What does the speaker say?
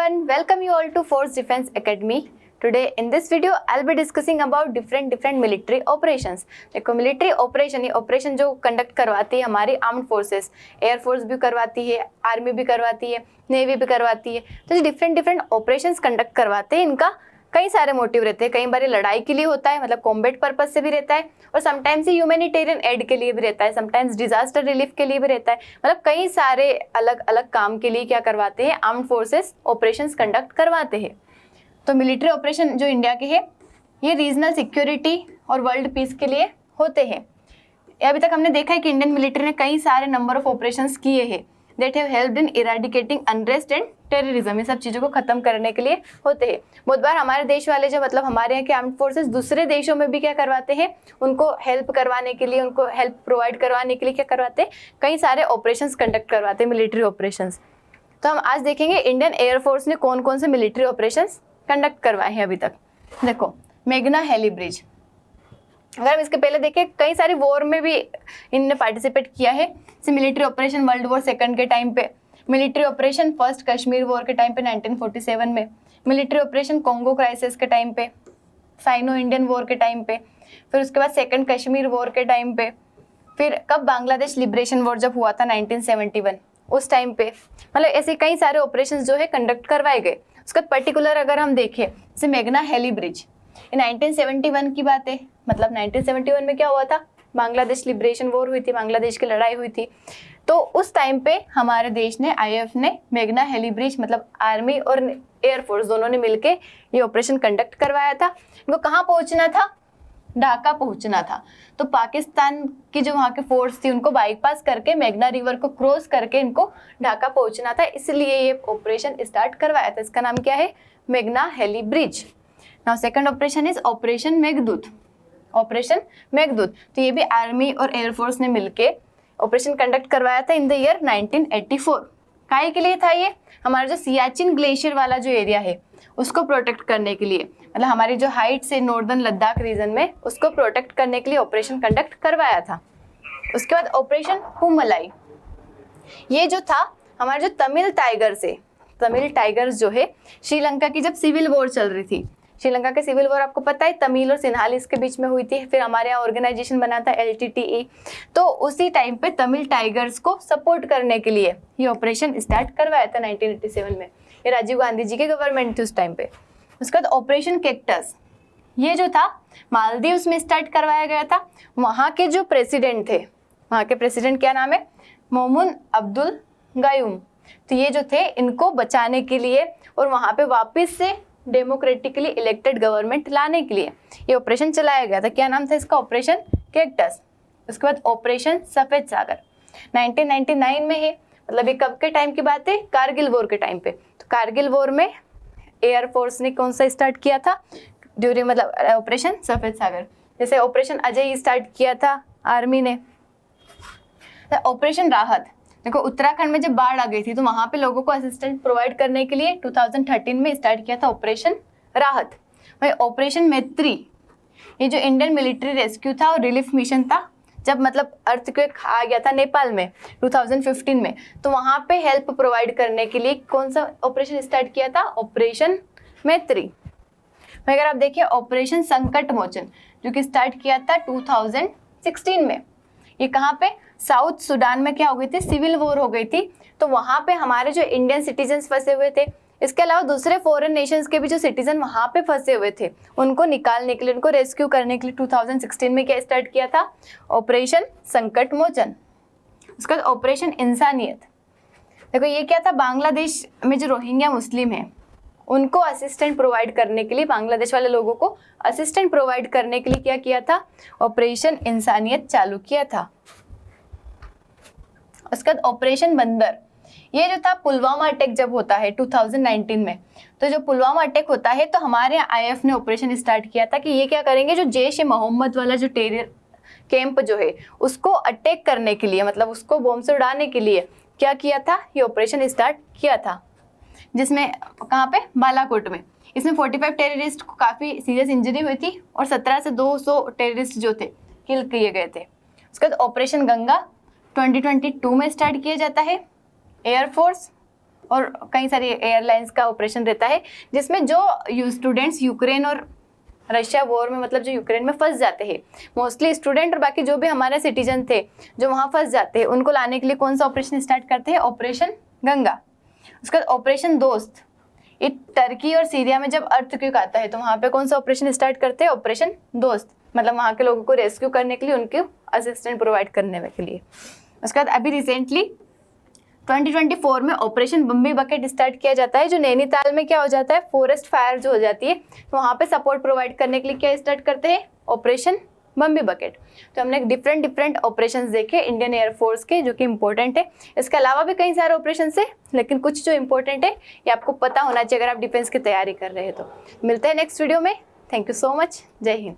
everyone, welcome you all to Force Defense Academy. Today in this video I'll be discussing about different military operations. देखो military operation, ये operation जो conduct करवाती है हमारी armed forces, air force भी करवाती है, आर्मी भी करवाती है, नेवी भी करवाती है। तो जो डिफरेंट ऑपरेशंस कंडक्ट करवाते हैं इनका कई सारे मोटिव रहते हैं। कई बार लड़ाई के लिए होता है, मतलब कॉम्बैट पर्पज से भी रहता है, और समटाइम्स ये ह्यूमैनिटेरियन एड के लिए भी रहता है, समटाइम्स डिजास्टर रिलीफ के लिए भी रहता है। मतलब कई सारे अलग अलग काम के लिए क्या करवाते हैं, आर्म्ड फोर्सेस ऑपरेशंस कंडक्ट करवाते हैं। तो मिलिट्री ऑपरेशन जो इंडिया के है ये रीजनल सिक्योरिटी और वर्ल्ड पीस के लिए होते हैं। अभी तक हमने देखा है कि इंडियन मिलिट्री ने कई सारे नंबर ऑफ ऑपरेशंस किए हैं that have helped in eradicating unrest and terrorism. ये सब चीज़ों को खत्म करने के लिए होते हैं। बहुत बार हमारे देश वाले जो मतलब हमारे यहाँ के आर्म्ड फोर्सेस दूसरे देशों में भी क्या करवाते हैं, उनको हेल्प करवाने के लिए, उनको हेल्प प्रोवाइड करवाने के लिए क्या करवाते हैं, कई सारे ऑपरेशंस कंडक्ट करवाते हैं, मिलिट्री ऑपरेशंस। तो हम आज देखेंगे इंडियन एयरफोर्स ने कौन कौन से मिलिट्री ऑपरेशंस कंडक्ट करवाए हैं अभी तक। देखो मेघना हेली ब्रिज, अगर हम इसके पहले देखें कई सारी वॉर में भी इनने पार्टिसिपेट किया है, जैसे military operation world war second के टाइम पे, military operation first Kashmir war के टाइम पे 1947 में, मिलिट्री ऑपरेशन कॉन्गो क्राइसिस के टाइम पे, साइनो इंडियन वॉर के टाइम पे, फिर उसके बाद सेकंड कश्मीर वॉर के टाइम पे, फिर कब बांग्लादेश लिबरेशन वॉर जब हुआ था 1971 उस टाइम पे। मतलब ऐसे कई सारे ऑपरेशंस जो है कंडक्ट करवाए गए। उसका पर्टिकुलर अगर हम देखें जैसे मेघना हेली ब्रिज, ये 1971 की बात है। मतलब 1971 में क्या हुआ था, बांग्लादेश लिबरेशन वॉर हुई थी, बांग्लादेश की लड़ाई हुई थी। तो उस टाइम पे हमारे देश ने, आईएएफ ने मेघना हेली ब्रिज, मतलब आर्मी और एयरफोर्स दोनों ने मिलके ये ऑपरेशन कंडक्ट करवाया था। इनको कहाँ पहुंचना था, ढाका पहुंचना था। तो पाकिस्तान की जो वहाँ के फोर्स थी उनको बाईपास करके मेघना रिवर को क्रॉस करके इनको ढाका पहुंचना था, इसलिए ये ऑपरेशन स्टार्ट करवाया था। इसका नाम क्या है, मेघना heli bridge. Now second operation is operation Meghdoot. Operation Meghdoot, तो ये भी आर्मी और एयरफोर्स ने मिलके ऑपरेशन कंडक्ट करवाया था इन द ईयर 1984। काहे के लिए था ये, हमारा जो सियाचिन ग्लेशियर वाला जो एरिया है उसको प्रोटेक्ट करने के लिए, मतलब हमारी जो हाइट से नॉर्दर्न लद्दाख रीजन में उसको प्रोटेक्ट करने के लिए ऑपरेशन कंडक्ट करवाया था। उसके बाद ऑपरेशन हुमलाई, ये जो था हमारे जो तमिल टाइगर्स जो है, श्रीलंका की जब सिविल वॉर चल रही थी, श्रीलंका के सिविल वॉर आपको पता है तमिल और सिन्हालीस के बीच में हुई थी। फिर हमारे यहाँ ऑर्गेनाइजेशन बना था LTTE, तो उसी टाइम पे तमिल टाइगर्स को सपोर्ट करने के लिए ये ऑपरेशन स्टार्ट करवाया था 1987 में। ये राजीव गांधी जी के गवर्नमेंट थी उस टाइम पे। उसके बाद ऑपरेशन कैक्टस, ये जो था मालदीव्स में स्टार्ट करवाया गया था। वहाँ के जो प्रेसिडेंट थे, वहाँ के प्रेसिडेंट क्या नाम है, मोहम्मद अब्दुल गयूम। तो ये जो थे इनको बचाने के लिए और वहाँ पे वापस से डेमोक्रेटिकली इलेक्टेड गवर्नमेंट लाने के लिए ये ऑपरेशन चलाया गया था। क्या नाम था इसका, ऑपरेशन कैक्टस। उसके बाद ऑपरेशन सफेद सागर 1999 में है। मतलब ये कब के टाइम की बात है, कारगिल वॉर के टाइम पे। तो कारगिल वॉर में एयरफोर्स ने कौन सा स्टार्ट किया था ड्यूरिंग, मतलब ऑपरेशन सफेद सागर। जैसे ऑपरेशन अजय स्टार्ट किया था आर्मी ने। ऑपरेशन राहत, देखो उत्तराखंड में जब बाढ़ आ गई थी तो वहां पे लोगों को असिस्टेंस प्रोवाइड करने के लिए 2013 में स्टार्ट किया था ऑपरेशन राहत। वही ऑपरेशन मैत्री, ये जो इंडियन मिलिट्री रेस्क्यू था और रिलीफ मिशन था, जब मतलब अर्थक्वेक आ गया था नेपाल में 2015 में, तो वहां पे हेल्प प्रोवाइड करने के लिए कौन सा ऑपरेशन स्टार्ट किया था, ऑपरेशन मैत्री। अगर आप देखिए ऑपरेशन संकट मोचन, जो कि स्टार्ट किया था 2016 में। ये कहाँ पे, साउथ सूडान में क्या हो गई थी, सिविल वॉर हो गई थी। तो वहाँ पे हमारे जो इंडियन सिटीजन्स फंसे हुए थे, इसके अलावा दूसरे फॉरेन नेशंस के भी जो सिटीजन वहाँ पे फंसे हुए थे, उनको निकालने के लिए, उनको रेस्क्यू करने के लिए 2016 में क्या स्टार्ट किया था, ऑपरेशन संकट मोचन। उसका ऑपरेशन इंसानियत, देखो ये क्या था, बांग्लादेश में जो रोहिंग्या मुस्लिम है उनको असिस्टेंट प्रोवाइड करने के लिए, बांग्लादेश वाले लोगों को असिस्टेंट प्रोवाइड करने के लिए क्या किया था, ऑपरेशन इंसानियत चालू किया था। उसके बाद ऑपरेशन बंदर, ये जो था पुलवामा अटैक जब होता है 2019 में, तो जो पुलवामा अटैक होता है तो हमारे आईएएफ ने ऑपरेशन स्टार्ट किया था कि ये क्या करेंगे, जो जैश ए मोहम्मद वाला जो टेरर कैंप जो है उसको अटैक करने के लिए, मतलब उसको बॉम्ब से उड़ाने के लिए क्या किया था, ये ऑपरेशन स्टार्ट किया था। जिसमें कहाँ पे, बालाकोट में। इसमें 45 टेररिस्ट को काफ़ी सीरियस इंजरी हुई थी और 17 से 200 टेररिस्ट जो थे किल किए गए थे। उसके बाद ऑपरेशन गंगा 2022 में स्टार्ट किया जाता है। एयरफोर्स और कई सारी एयरलाइंस का ऑपरेशन रहता है, जिसमें जो स्टूडेंट्स यूक्रेन और रशिया वॉर में, मतलब जो यूक्रेन में फंस जाते हैं, मोस्टली स्टूडेंट और बाकी जो भी हमारे सिटीजन थे जो वहाँ फंस जाते हैं, उनको लाने के लिए कौन सा ऑपरेशन स्टार्ट करते हैं? ऑपरेशन गंगा। उसके बाद ऑपरेशन दोस्त, ये टर्की और सीरिया में जब अर्थक्वेक आता है तो वहाँ पे कौन सा ऑपरेशन स्टार्ट करते हैं? ऑपरेशन दोस्त, मतलब वहाँ के लोगों को रेस्क्यू करने के लिए, उनको असिस्टेंट प्रोवाइड करने के लिए। उसके बाद अभी रिसेंटली 2024 में ऑपरेशन बम्बी बकेट स्टार्ट किया जाता है, जो नैनीताल में क्या हो जाता है? फॉरेस्ट फायर जो हो जाती है, तो वहाँ पे सपोर्ट प्रोवाइड करने के लिए क्या स्टार्ट करते हैं? Operation Bambi bucket. तो हमने डिफरेंट ऑपरेशंस देखे इंडियन एयरफोर्स के, जो कि इंपॉर्टेंट है। इसके अलावा भी कई सारे ऑपरेशंस है, लेकिन कुछ जो इंपॉर्टेंट है ये आपको पता होना चाहिए अगर आप डिफेंस की तैयारी कर रहे हैं तो। मिलते हैं नेक्स्ट वीडियो में। Thank you so much. जय हिंद।